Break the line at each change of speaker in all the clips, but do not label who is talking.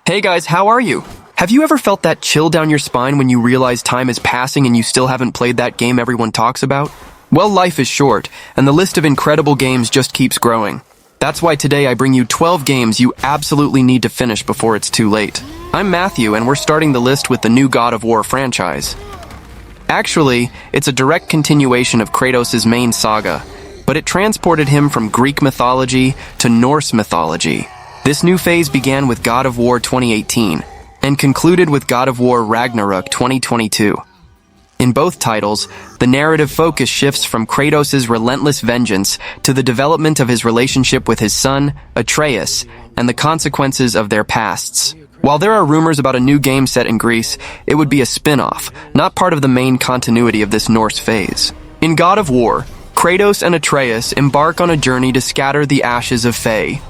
Hey guys, how are you? Have you ever felt that chill down your spine when you realize time is passing and you still haven't played that game everyone talks about? Well, life is short, and the list of incredible games just keeps growing. That's why today I bring you 12 games you absolutely need to finish before it's too late. I'm Matthew, and we're starting the list with the new God of War franchise. Actually, it's a direct continuation of Kratos' main saga, but it transported him from Greek mythology to Norse mythology. This new phase began with God of War 2018 and concluded with God of War Ragnarok 2022. In both titles, the narrative focus shifts from Kratos' relentless vengeance to the development of his relationship with his son, Atreus, and the consequences of their pasts. While there are rumors about a new game set in Greece, it would be a spin-off, not part of the main continuity of this Norse phase. In God of War, Kratos and Atreus embark on a journey to scatter the ashes of Fae,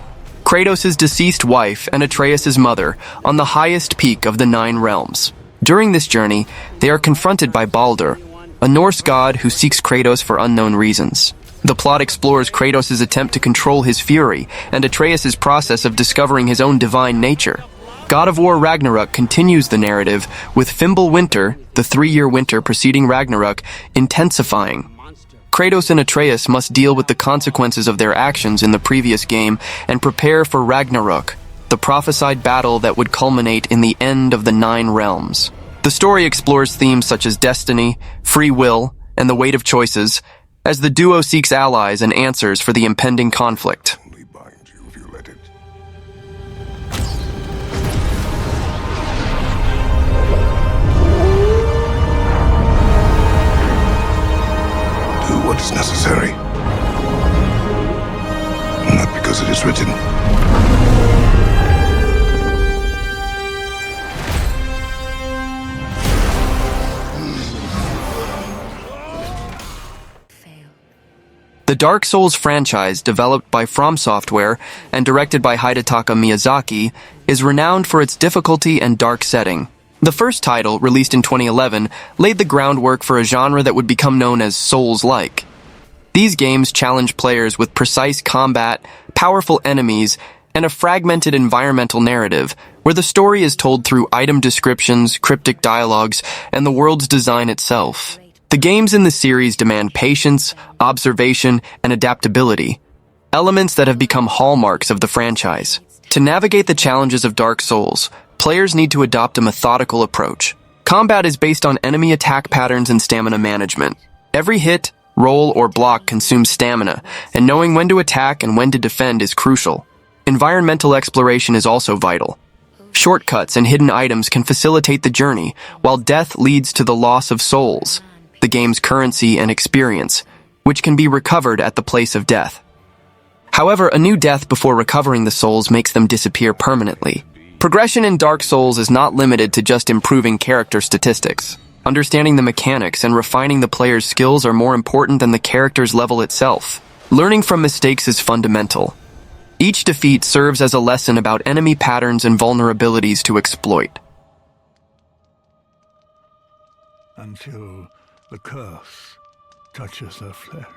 Kratos' deceased wife and Atreus' mother, on the highest peak of the Nine Realms. During this journey, they are confronted by Baldur, a Norse god who seeks Kratos for unknown reasons. The plot explores Kratos' attempt to control his fury and Atreus' process of discovering his own divine nature. God of War Ragnarok continues the narrative, with Fimbulwinter, the 3-year winter preceding Ragnarok, intensifying. Kratos and Atreus must deal with the consequences of their actions in the previous game and prepare for Ragnarok, the prophesied battle that would culminate in the end of the Nine Realms. The story explores themes such as destiny, free will, and the weight of choices, as the duo seeks allies and answers for the impending conflict.
Only bind you if you let it. Do what is necessary. Not because it is written.
The Dark Souls franchise, developed by From Software and directed by Hidetaka Miyazaki, is renowned for its difficulty and dark setting. The first title, released in 2011, laid the groundwork for a genre that would become known as Souls-like. These games challenge players with precise combat, powerful enemies, and a fragmented environmental narrative, where the story is told through item descriptions, cryptic dialogues, and the world's design itself. The games in the series demand patience, observation, and adaptability, elements that have become hallmarks of the franchise. To navigate the challenges of Dark Souls, players need to adopt a methodical approach. Combat is based on enemy attack patterns and stamina management. Every hit, roll, or block consumes stamina, and knowing when to attack and when to defend is crucial. Environmental exploration is also vital. Shortcuts and hidden items can facilitate the journey, while death leads to the loss of souls, the game's currency and experience, which can be recovered at the place of death. However, a new death before recovering the souls makes them disappear permanently. Progression in Dark Souls is not limited to just improving character statistics. Understanding the mechanics and refining the player's skills are more important than the character's level itself. Learning from mistakes is fundamental. Each defeat serves as a lesson about enemy patterns and vulnerabilities to exploit.
Until the curse touches her flesh.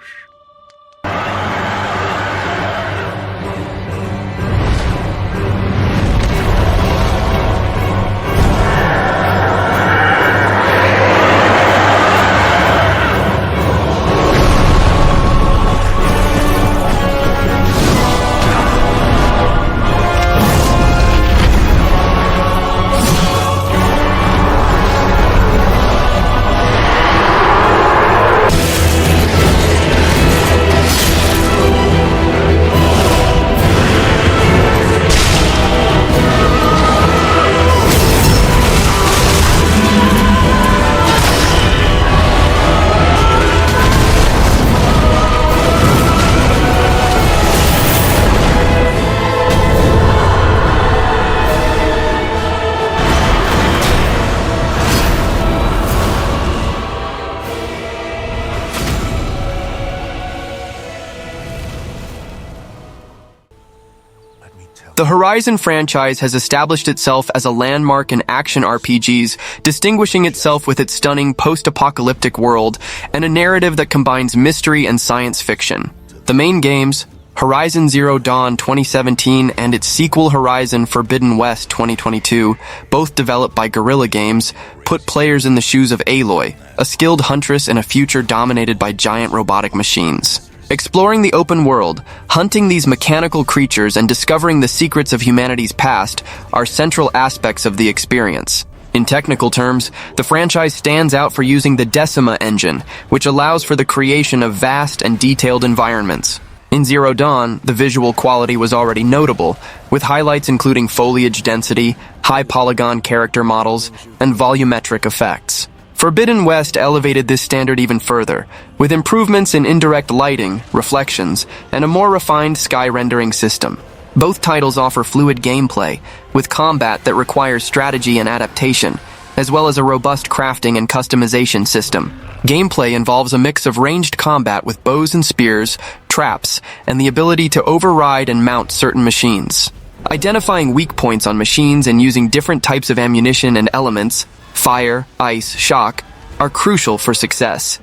The Horizon franchise has established itself as a landmark in action RPGs, distinguishing itself with its stunning post-apocalyptic world and a narrative that combines mystery and science fiction. The main games, Horizon Zero Dawn 2017 and its sequel Horizon Forbidden West 2022, both developed by Guerrilla Games, put players in the shoes of Aloy, a skilled huntress in a future dominated by giant robotic machines. Exploring the open world, hunting these mechanical creatures and discovering the secrets of humanity's past are central aspects of the experience. In technical terms, the franchise stands out for using the Decima engine, which allows for the creation of vast and detailed environments. In Zero Dawn, the visual quality was already notable, with highlights including foliage density, high polygon character models, and volumetric effects. Forbidden West elevated this standard even further, with improvements in indirect lighting, reflections, and a more refined sky rendering system. Both titles offer fluid gameplay, with combat that requires strategy and adaptation, as well as a robust crafting and customization system. Gameplay involves a mix of ranged combat with bows and spears, traps, and the ability to override and mount certain machines. Identifying weak points on machines and using different types of ammunition and elements, fire, ice, shock, are crucial for success.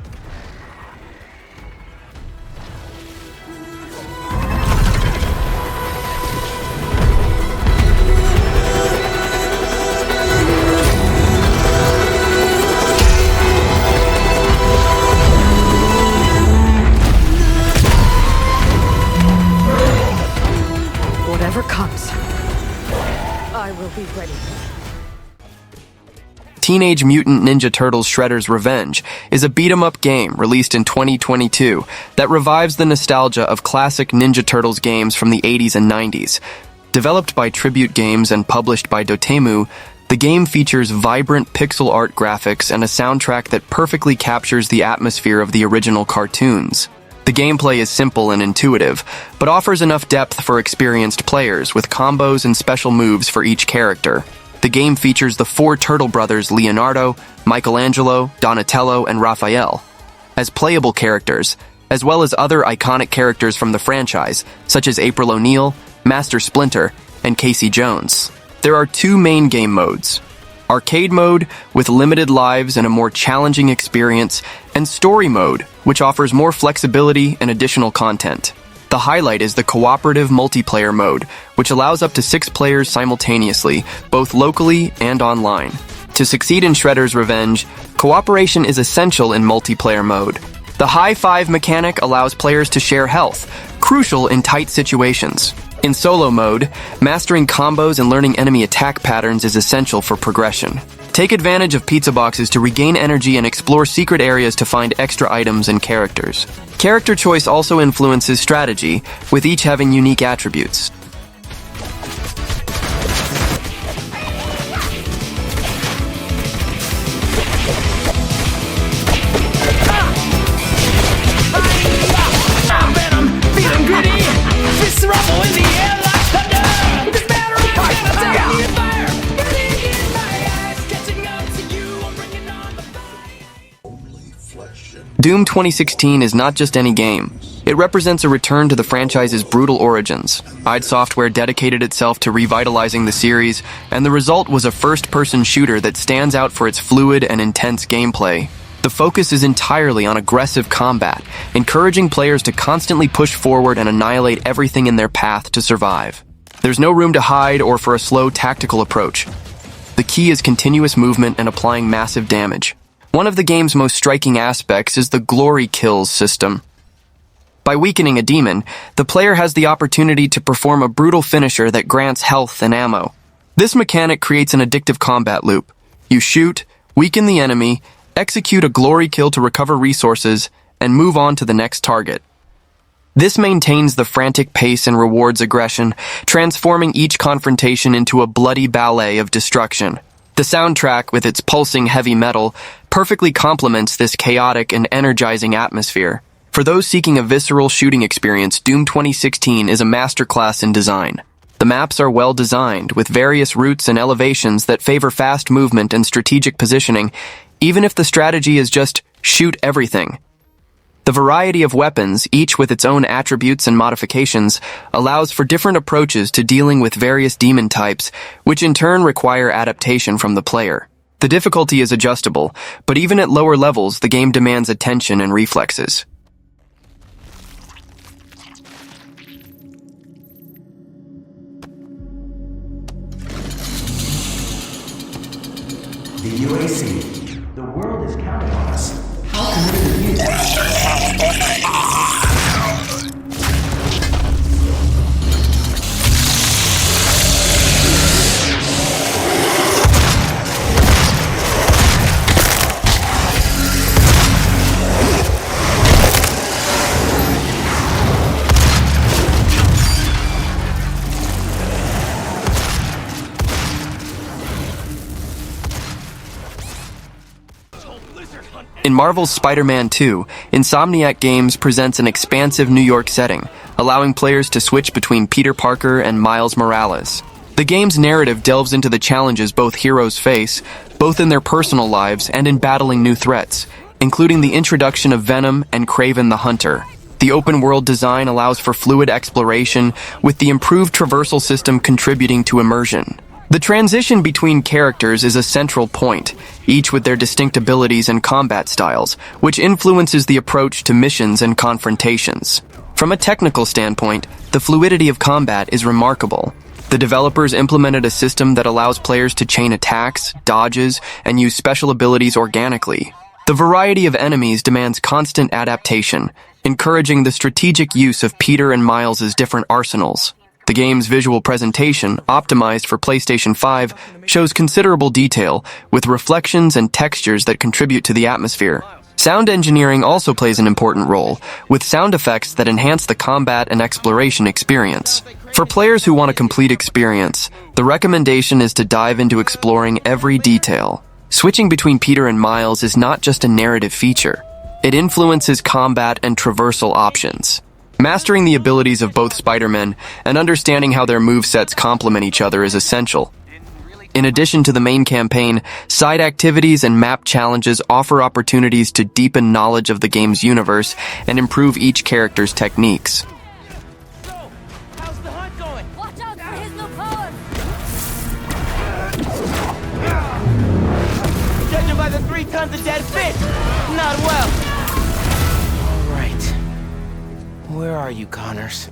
Whatever comes, I will be ready.
Teenage Mutant Ninja Turtles Shredder's Revenge is a beat-em-up game released in 2022 that revives the nostalgia of classic Ninja Turtles games from the 80s and 90s. Developed by Tribute Games and published by Dotemu, the game features vibrant pixel art graphics and a soundtrack that perfectly captures the atmosphere of the original cartoons. The gameplay is simple and intuitive, but offers enough depth for experienced players with combos and special moves for each character. The game features the four Turtle brothers Leonardo, Michelangelo, Donatello, and Raphael as playable characters, as well as other iconic characters from the franchise, such as April O'Neil, Master Splinter, and Casey Jones. There are two main game modes: Arcade mode, with limited lives and a more challenging experience, and Story mode, which offers more flexibility and additional content. The highlight is the cooperative multiplayer mode, which allows up to 6 players simultaneously, both locally and online. To succeed in Shredder's Revenge, cooperation is essential in multiplayer mode. The high five mechanic allows players to share health, crucial in tight situations. In solo mode, mastering combos and learning enemy attack patterns is essential for progression. Take advantage of pizza boxes to regain energy and explore secret areas to find extra items and characters. Character choice also influences strategy, with each having unique attributes. Doom 2016 is not just any game. It represents a return to the franchise's brutal origins. id Software dedicated itself to revitalizing the series, and the result was a first-person shooter that stands out for its fluid and intense gameplay. The focus is entirely on aggressive combat, encouraging players to constantly push forward and annihilate everything in their path to survive. There's no room to hide or for a slow tactical approach. The key is continuous movement and applying massive damage. One of the game's most striking aspects is the glory kills system. By weakening a demon, the player has the opportunity to perform a brutal finisher that grants health and ammo. This mechanic creates an addictive combat loop. You shoot, weaken the enemy, execute a glory kill to recover resources, and move on to the next target. This maintains the frantic pace and rewards aggression, transforming each confrontation into a bloody ballet of destruction. The soundtrack, with its pulsing heavy metal, perfectly complements this chaotic and energizing atmosphere. For those seeking a visceral shooting experience, Doom 2016 is a masterclass in design. The maps are well designed, with various routes and elevations that favor fast movement and strategic positioning, even if the strategy is just shoot everything. The variety of weapons, each with its own attributes and modifications, allows for different approaches to dealing with various demon types, which in turn require adaptation from the player. The difficulty is adjustable, but even at lower levels, the game demands attention and reflexes.
The UAC. The world is counting on us. How can we review that?
In Marvel's Spider-Man 2, Insomniac Games presents an expansive New York setting, allowing players to switch between Peter Parker and Miles Morales. The game's narrative delves into the challenges both heroes face, both in their personal lives and in battling new threats, including the introduction of Venom and Kraven the Hunter. The open-world design allows for fluid exploration, with the improved traversal system contributing to immersion. The transition between characters is a central point, each with their distinct abilities and combat styles, which influences the approach to missions and confrontations. From a technical standpoint, the fluidity of combat is remarkable. The developers implemented a system that allows players to chain attacks, dodges, and use special abilities organically. The variety of enemies demands constant adaptation, encouraging the strategic use of Peter and Miles' different arsenals. The game's visual presentation, optimized for PlayStation 5, shows considerable detail, with reflections and textures that contribute to the atmosphere. Sound engineering also plays an important role, with sound effects that enhance the combat and exploration experience. For players who want a complete experience, the recommendation is to dive into exploring every detail. Switching between Peter and Miles is not just a narrative feature. It influences combat and traversal options. Mastering the abilities of both Spider-Men and understanding how their movesets complement each other is essential. In addition to the main campaign, side activities and map challenges offer opportunities to deepen knowledge of the game's universe and improve each character's techniques.
So, how's the hunt going?
Watch out for his new power!
Judging by the 3 tons of dead fish, not well. All right. Where are you, Connors?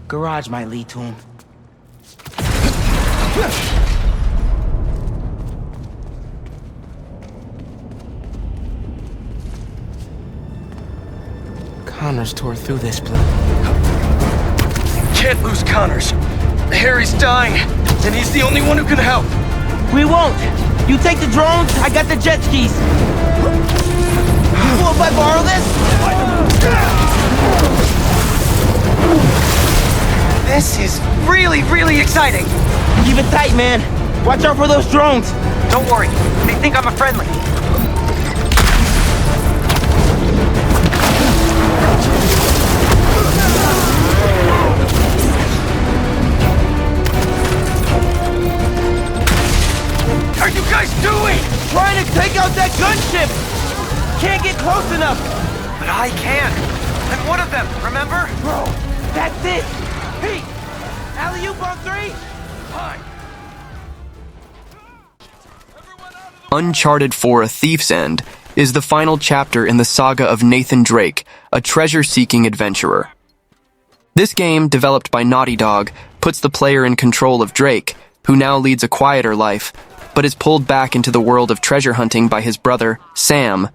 Garage might lead to him. Connors tore through this place.
Can't lose Connors. Harry's dying, and he's the only one who can help.
We won't! You take the drones, I got the jet skis. Cool if I borrow this?
This is really exciting.
Keep it tight, man. Watch out for those drones.
Don't worry, they think I'm a friendly. Are you guys doing?
Trying to take out that gunship! Can't get close enough!
But I can. I'm one of them, remember?
Bro, that's it! Pete! Alley-oop on 3?
Fine.
Uncharted 4: A Thief's End is the final chapter in the saga of Nathan Drake, a treasure-seeking adventurer. This game, developed by Naughty Dog, puts the player in control of Drake, who now leads a quieter life, but is pulled back into the world of treasure hunting by his brother, Sam,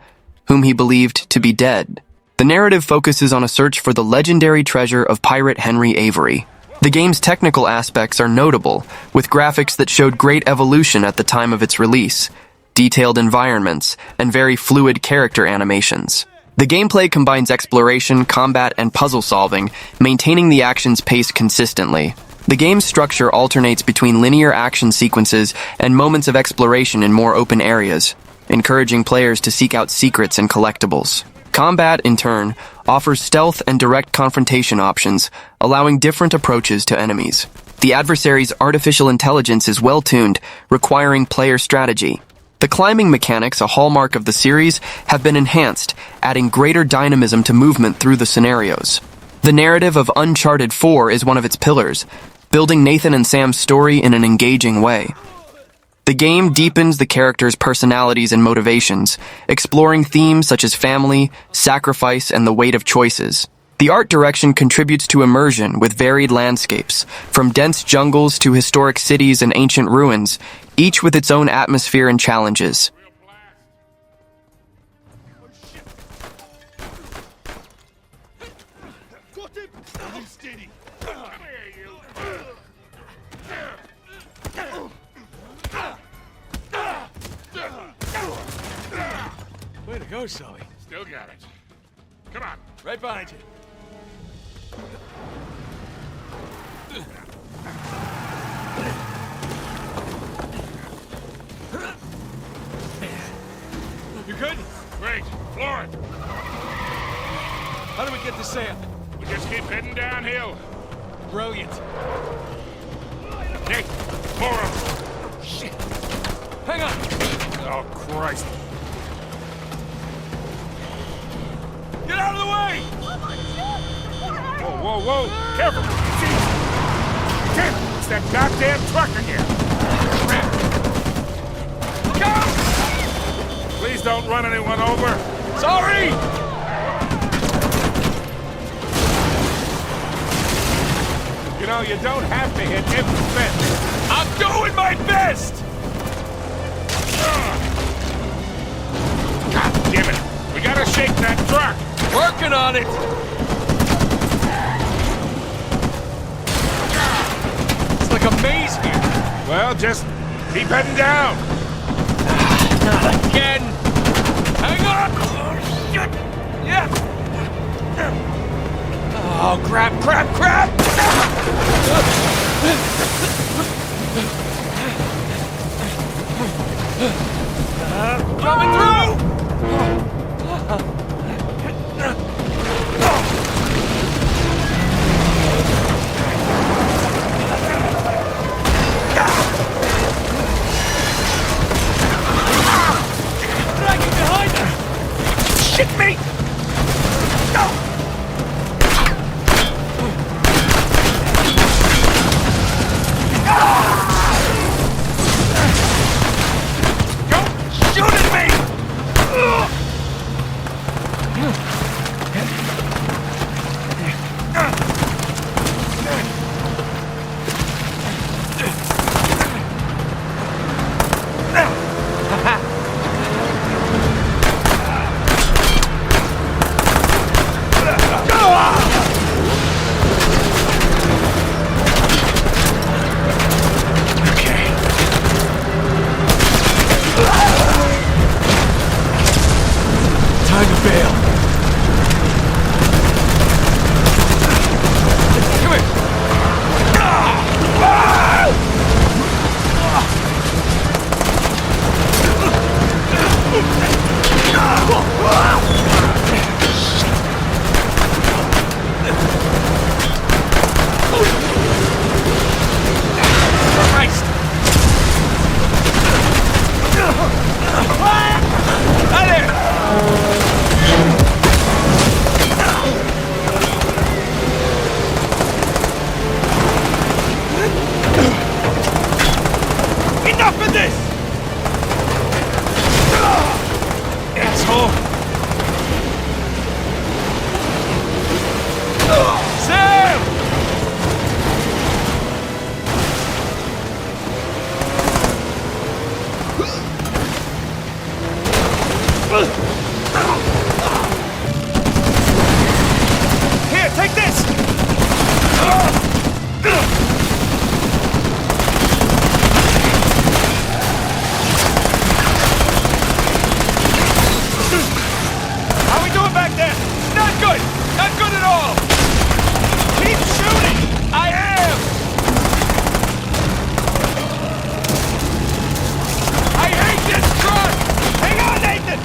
whom he believed to be dead. The narrative focuses on a search for the legendary treasure of pirate Henry Avery. The game's technical aspects are notable, with graphics that showed great evolution at the time of its release, detailed environments, and very fluid character animations. The gameplay combines exploration, combat, and puzzle solving, maintaining the action's pace consistently. The game's structure alternates between linear action sequences and moments of exploration in more open areas, encouraging players to seek out secrets and collectibles. Combat, in turn, offers stealth and direct confrontation options, allowing different approaches to enemies. The adversary's artificial intelligence is well-tuned, requiring player strategy. The climbing mechanics, a hallmark of the series, have been enhanced, adding greater dynamism to movement through the scenarios. The narrative of Uncharted 4 is one of its pillars, building Nathan and Sam's story in an engaging way. The game deepens the characters' personalities and motivations, exploring themes such as family, sacrifice, and the weight of choices. The art direction contributes to immersion with varied landscapes, from dense jungles to historic cities and ancient ruins, each with its own atmosphere and challenges.
Way to go, Sully.
Still got it. Come on.
Right behind you. You good?
Great. Floor it.
How do we get to Sam?
We just keep heading downhill.
Brilliant.
Nick, more of them.
Shit. Hang on.
Oh, Christ.
Get out of the way!
Whoa, whoa, whoa. Careful. Jeez. Damn it. It's that goddamn truck again.
Go!
Please don't run anyone over.
Sorry!
You know, you don't have to hit every fence.
I'm doing my best!
God damn it. We gotta shake that truck.
Working on it! It's like a maze here.
Well, just keep heading down.
Not again! Hang on! Oh, shit! Yeah! Oh, crap, crap, crap! Coming through! Dragging behind her! Shit me! No! Don't shoot at me! Time to bail. Come here. Christ. Hi there. Enough of this! Asshole! Sam! Here, take this! How we doing back there? Not good! Not good at all! Keep shooting! I am! I hate this truck! Hang on, Nathan!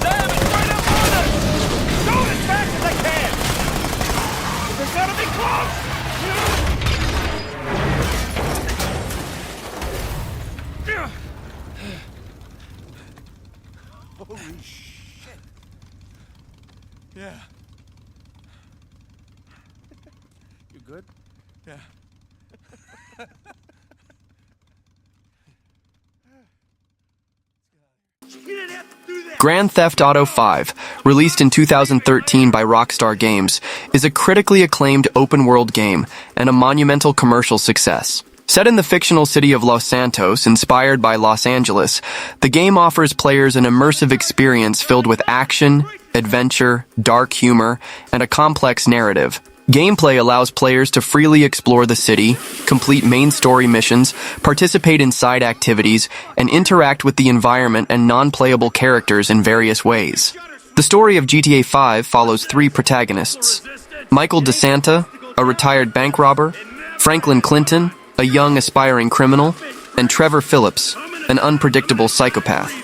Sam, it's right up on us! Going as fast as I can! There's gotta be close! Holy shit! Yeah. You good? Yeah.
Grand Theft Auto 5, released in 2013 by Rockstar Games, is a critically acclaimed open-world game and a monumental commercial success. Set in the fictional city of Los Santos, inspired by Los Angeles, the game offers players an immersive experience filled with action, adventure, dark humor, and a complex narrative. Gameplay allows players to freely explore the city, complete main story missions, participate in side activities, and interact with the environment and non-playable characters in various ways. The story of GTA 5 follows three protagonists: Michael DeSanta, a retired bank robber; Franklin Clinton, a young aspiring criminal; and Trevor Phillips, an unpredictable psychopath.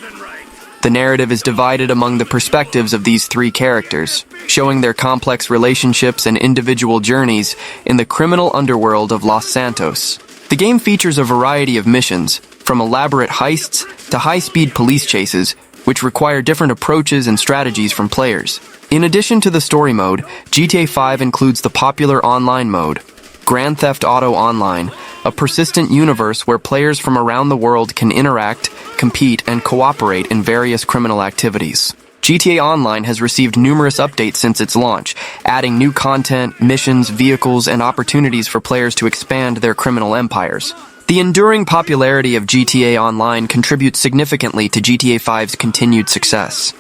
The narrative is divided among the perspectives of these three characters, showing their complex relationships and individual journeys in the criminal underworld of Los Santos. The game features a variety of missions, from elaborate heists to high-speed police chases, which require different approaches and strategies from players. In addition to the story mode, GTA 5 includes the popular online mode, Grand Theft Auto Online, a persistent universe where players from around the world can interact, compete, and cooperate in various criminal activities. GTA Online has received numerous updates since its launch, adding new content, missions, vehicles, and opportunities for players to expand their criminal empires. The enduring popularity of GTA Online contributes significantly to GTA 5's continued success.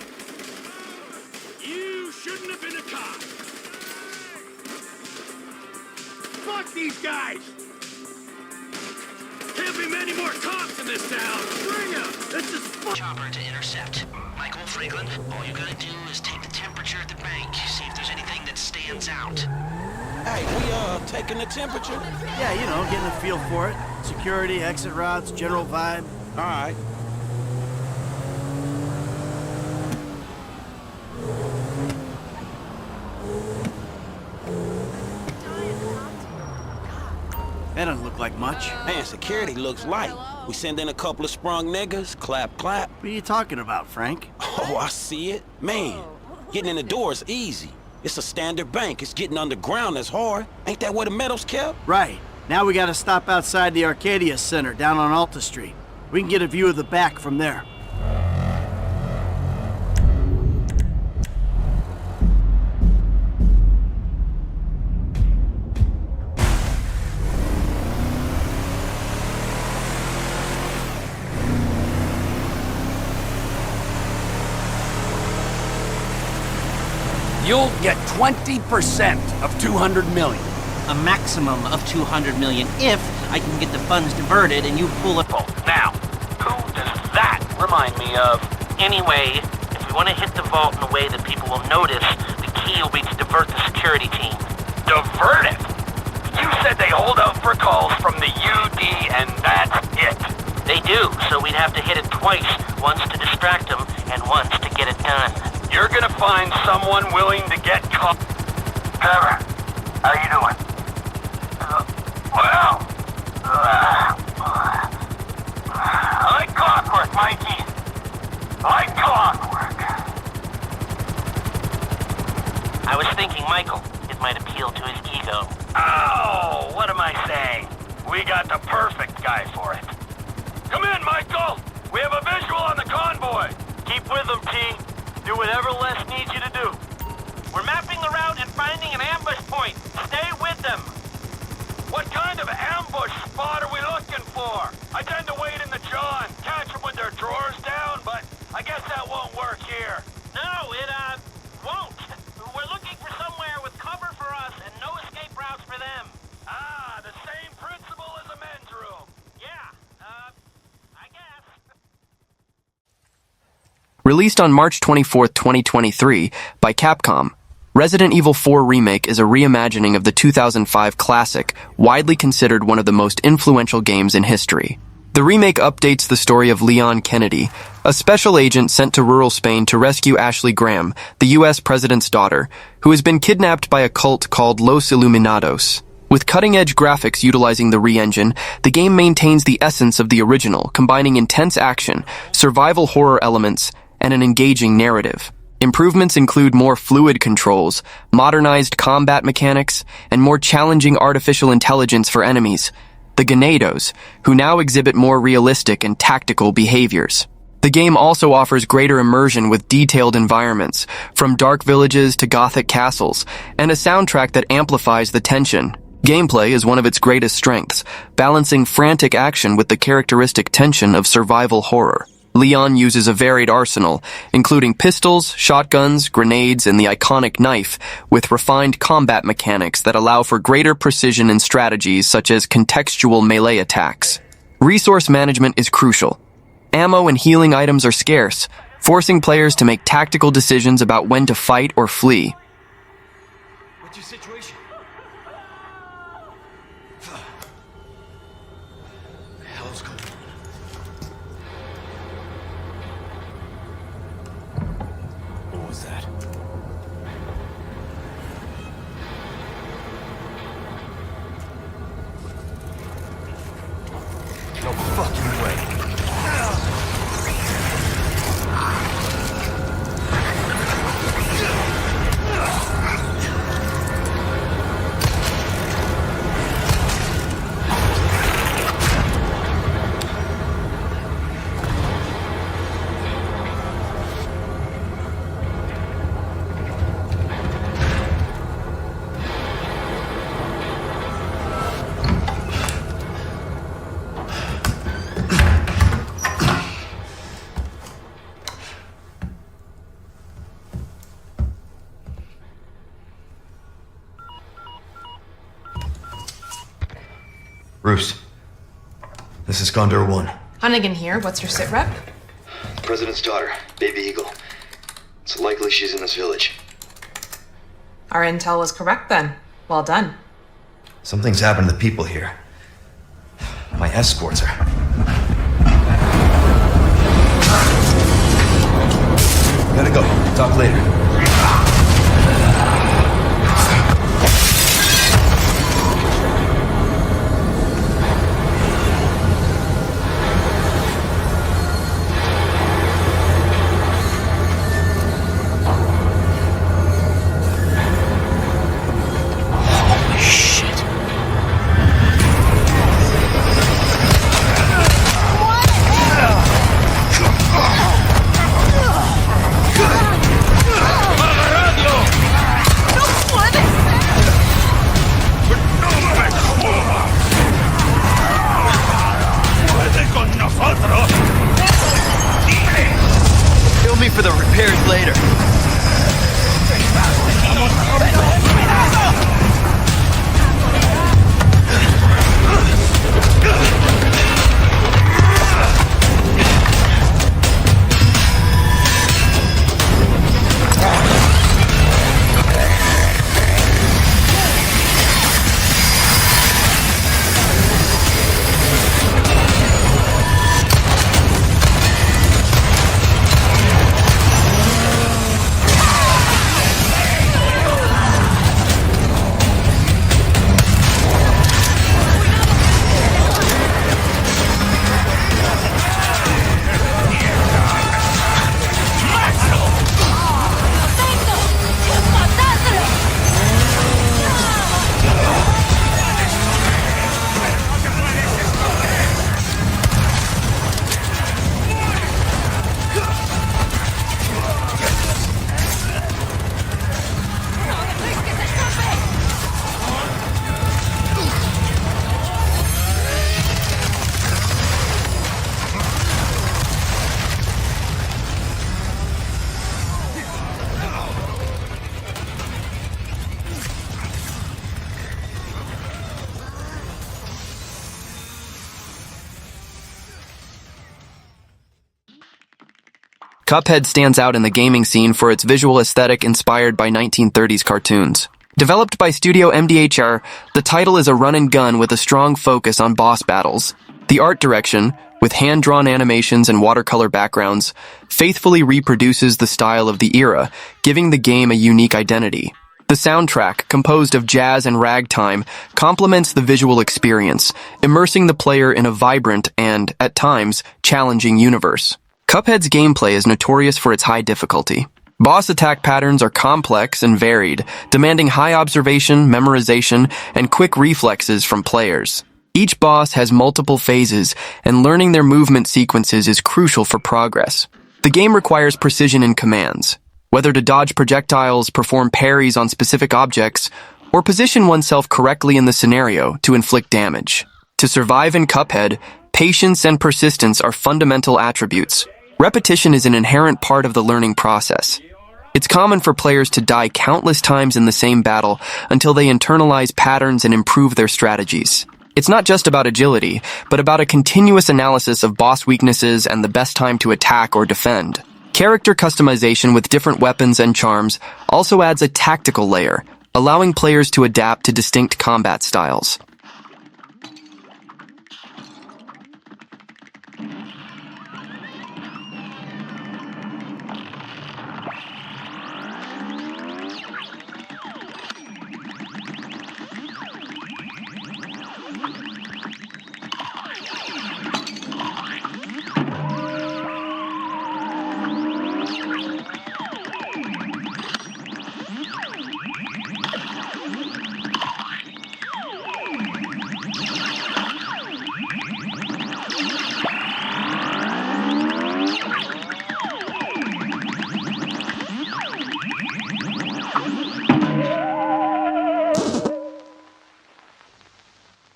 You shouldn't have been a cop. Fuck these guys. Can't be many more cops in this town. Bring 'em. This is
Chopper to intercept. Michael, Franklin, all you gotta do is take the temperature at the bank, see if there's anything that stands out.
Hey, we taking the temperature?
Yeah, you know, getting a feel for it. Security, exit routes, general vibe.
All right.
That doesn't look like much.
Man, security looks light. We send in a couple of sprung niggas, clap, clap.
What are you talking about, Frank?
Oh, I see it. Man, getting in the door is easy. It's a standard bank. It's getting underground that's hard. Ain't that where the metal's kept?
Right. Now we gotta stop outside the Arcadia Center down on Alta Street. We can get a view of the back from there.
You'll get 20% of 200 million.
A maximum of 200 million if I can get the funds diverted and you pull a...
Now, who does that remind me of?
Anyway, if we want to hit the vault in a way that people will notice, the key will be to divert the security team.
Divert it? You said they hold out for calls from the UD and that's it.
They do, so we'd have to hit it twice, once to distract them and once to get it done.
You're gonna find someone willing to get caught. Trevor, how you doing? Like clockwork, Mikey. Like clockwork.
I was thinking Michael. It might appeal to his ego.
Oh, what am I saying? We got the perfect guy for it. Come in, Michael. We have a visual on the convoy.
Keep with them, T. Do whatever Les needs you to do. We're mapping the route and finding an ambush point. Stay with them.
What kind of ambush spot are we looking for? I tend to wait in the jaw and catch them with their drawers down, but I guess that won't work here.
No, it, won't. We're looking for somewhere with cover for us and no escape routes for them.
Ah, the same principle as a men's room.
Yeah, I guess.
Released on March 24, 2023, by Capcom, Resident Evil 4 Remake is a reimagining of the 2005 classic, widely considered one of the most influential games in history. The remake updates the story of Leon Kennedy, a special agent sent to rural Spain to rescue Ashley Graham, the U.S. president's daughter, who has been kidnapped by a cult called Los Illuminados. With cutting-edge graphics utilizing the re-engine, the game maintains the essence of the original, combining intense action, survival horror elements, and an engaging narrative. Improvements include more fluid controls, modernized combat mechanics, and more challenging artificial intelligence for enemies, the Ganados, who now exhibit more realistic and tactical behaviors. The game also offers greater immersion with detailed environments, from dark villages to gothic castles, and a soundtrack that amplifies the tension. Gameplay is one of its greatest strengths, balancing frantic action with the characteristic tension of survival horror. Leon uses a varied arsenal, including pistols, shotguns, grenades, and the iconic knife, with refined combat mechanics that allow for greater precision in strategies such as contextual melee attacks. Resource management is crucial. Ammo and healing items are scarce, forcing players to make tactical decisions about when to fight or flee.
What's your situation? The hell's going on? What was that? No fucking way.
Bruce, this is Condor 1.
Hunnigan here. What's your sit rep?
President's daughter, Baby Eagle. It's likely she's in this village.
Our intel was correct then. Well done.
Something's happened to the people here. My escorts are... Gotta go. Talk later.
For the repairs later.
Cuphead stands out in the gaming scene for its visual aesthetic inspired by 1930s cartoons. Developed by Studio MDHR, the title is a run-and-gun with a strong focus on boss battles. The art direction, with hand-drawn animations and watercolor backgrounds, faithfully reproduces the style of the era, giving the game a unique identity. The soundtrack, composed of jazz and ragtime, complements the visual experience, immersing the player in a vibrant and, at times, challenging universe. Cuphead's gameplay is notorious for its high difficulty. Boss attack patterns are complex and varied, demanding high observation, memorization, and quick reflexes from players. Each boss has multiple phases, and learning their movement sequences is crucial for progress. The game requires precision in commands, whether to dodge projectiles, perform parries on specific objects, or position oneself correctly in the scenario to inflict damage. To survive in Cuphead, patience and persistence are fundamental attributes. Repetition is an inherent part of the learning process. It's common for players to die countless times in the same battle until they internalize patterns and improve their strategies. It's not just about agility, but about a continuous analysis of boss weaknesses and the best time to attack or defend. Character customization with different weapons and charms also adds a tactical layer, allowing players to adapt to distinct combat styles.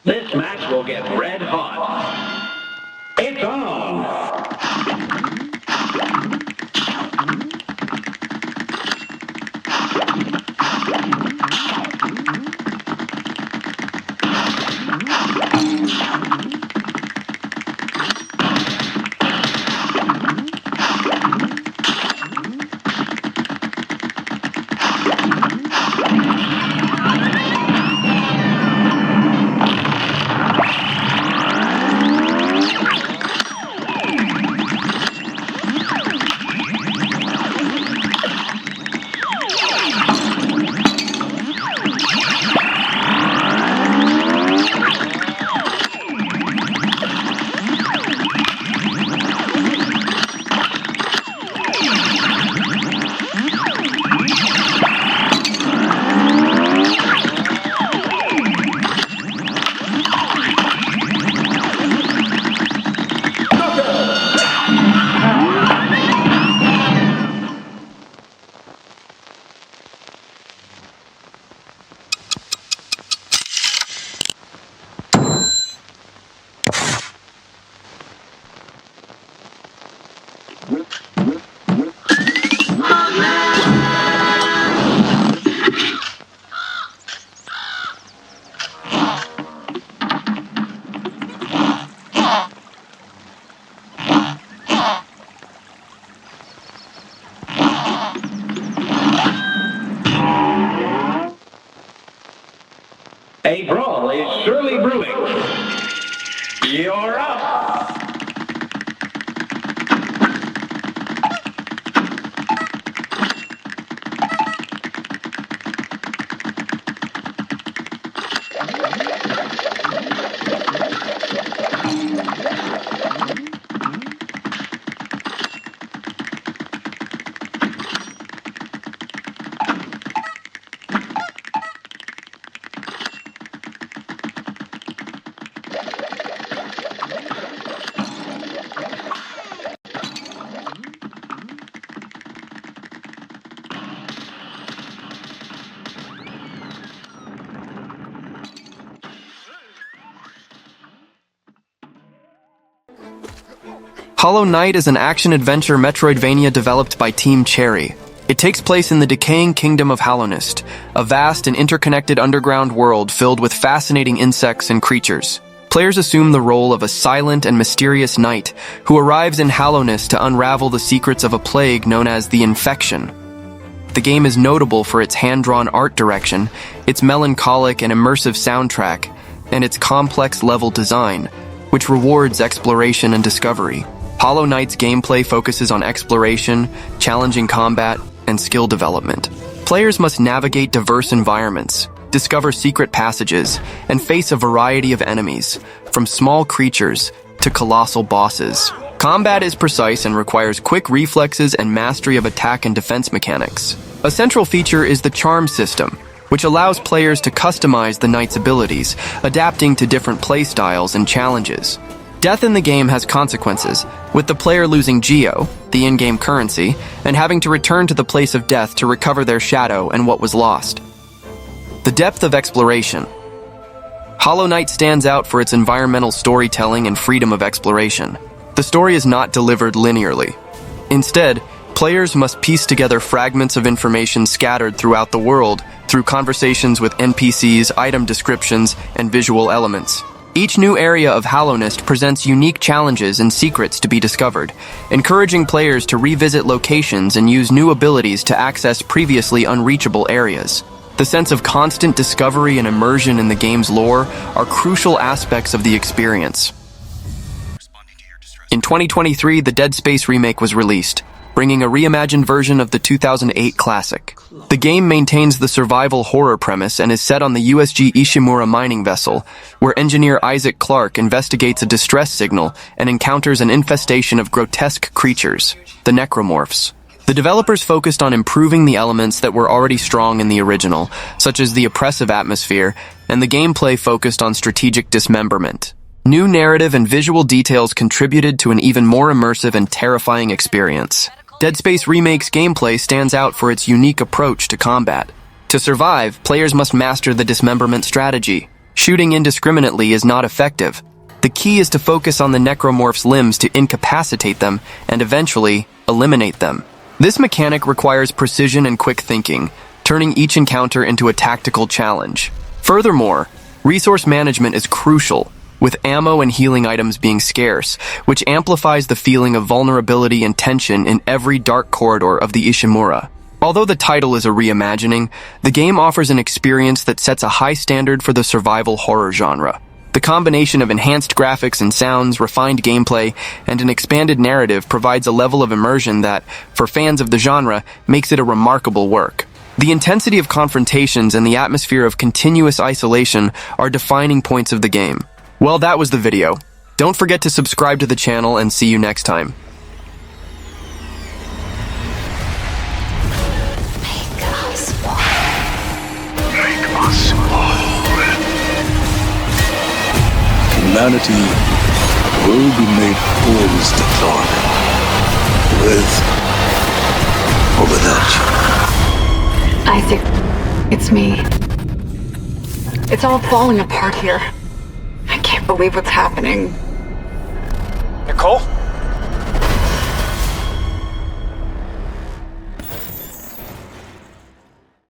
This match will get red hot. It's on! A brawl is surely brewing. You're up!
Hollow Knight is an action-adventure Metroidvania developed by Team Cherry. It takes place in the decaying kingdom of Hallownest, a vast and interconnected underground world filled with fascinating insects and creatures. Players assume the role of a silent and mysterious knight who arrives in Hallownest to unravel the secrets of a plague known as the Infection. The game is notable for its hand-drawn art direction, its melancholic and immersive soundtrack, and its complex level design, which rewards exploration and discovery. Hollow Knight's gameplay focuses on exploration, challenging combat, and skill development. Players must navigate diverse environments, discover secret passages, and face a variety of enemies, from small creatures to colossal bosses. Combat is precise and requires quick reflexes and mastery of attack and defense mechanics. A central feature is the charm system, which allows players to customize the knight's abilities, adapting to different playstyles and challenges. Death in the game has consequences, with the player losing Geo, the in-game currency, and having to return to the place of death to recover their shadow and what was lost. The depth of exploration. Hollow Knight stands out for its environmental storytelling and freedom of exploration. The story is not delivered linearly. Instead, players must piece together fragments of information scattered throughout the world through conversations with NPCs, item descriptions, and visual elements. Each new area of Hallownest presents unique challenges and secrets to be discovered, encouraging players to revisit locations and use new abilities to access previously unreachable areas. The sense of constant discovery and immersion in the game's lore are crucial aspects of the experience. In 2023, the Dead Space remake was released, bringing a reimagined version of the 2008 classic. The game maintains the survival horror premise and is set on the USG Ishimura mining vessel, where engineer Isaac Clarke investigates a distress signal and encounters an infestation of grotesque creatures, the necromorphs. The developers focused on improving the elements that were already strong in the original, such as the oppressive atmosphere, and the gameplay focused on strategic dismemberment. New narrative and visual details contributed to an even more immersive and terrifying experience. Dead Space Remake's gameplay stands out for its unique approach to combat. To survive, players must master the dismemberment strategy. Shooting indiscriminately is not effective. The key is to focus on the necromorph's limbs to incapacitate them and eventually eliminate them. This mechanic requires precision and quick thinking, turning each encounter into a tactical challenge. Furthermore, resource management is crucial, with ammo and healing items being scarce, which amplifies the feeling of vulnerability and tension in every dark corridor of the Ishimura. Although the title is a reimagining, the game offers an experience that sets a high standard for the survival horror genre. The combination of enhanced graphics and sounds, refined gameplay, and an expanded narrative provides a level of immersion that, for fans of the genre, makes it a remarkable work. The intensity of confrontations and the atmosphere of continuous isolation are defining points of the game. Well, that was the video. Don't forget to subscribe to the channel and see you next time.
Make us one.
Humanity will be made whole, Mr. Clark. With or without you.
Isaac, it's me. It's all falling apart here. I can't believe what's happening.
Nicole?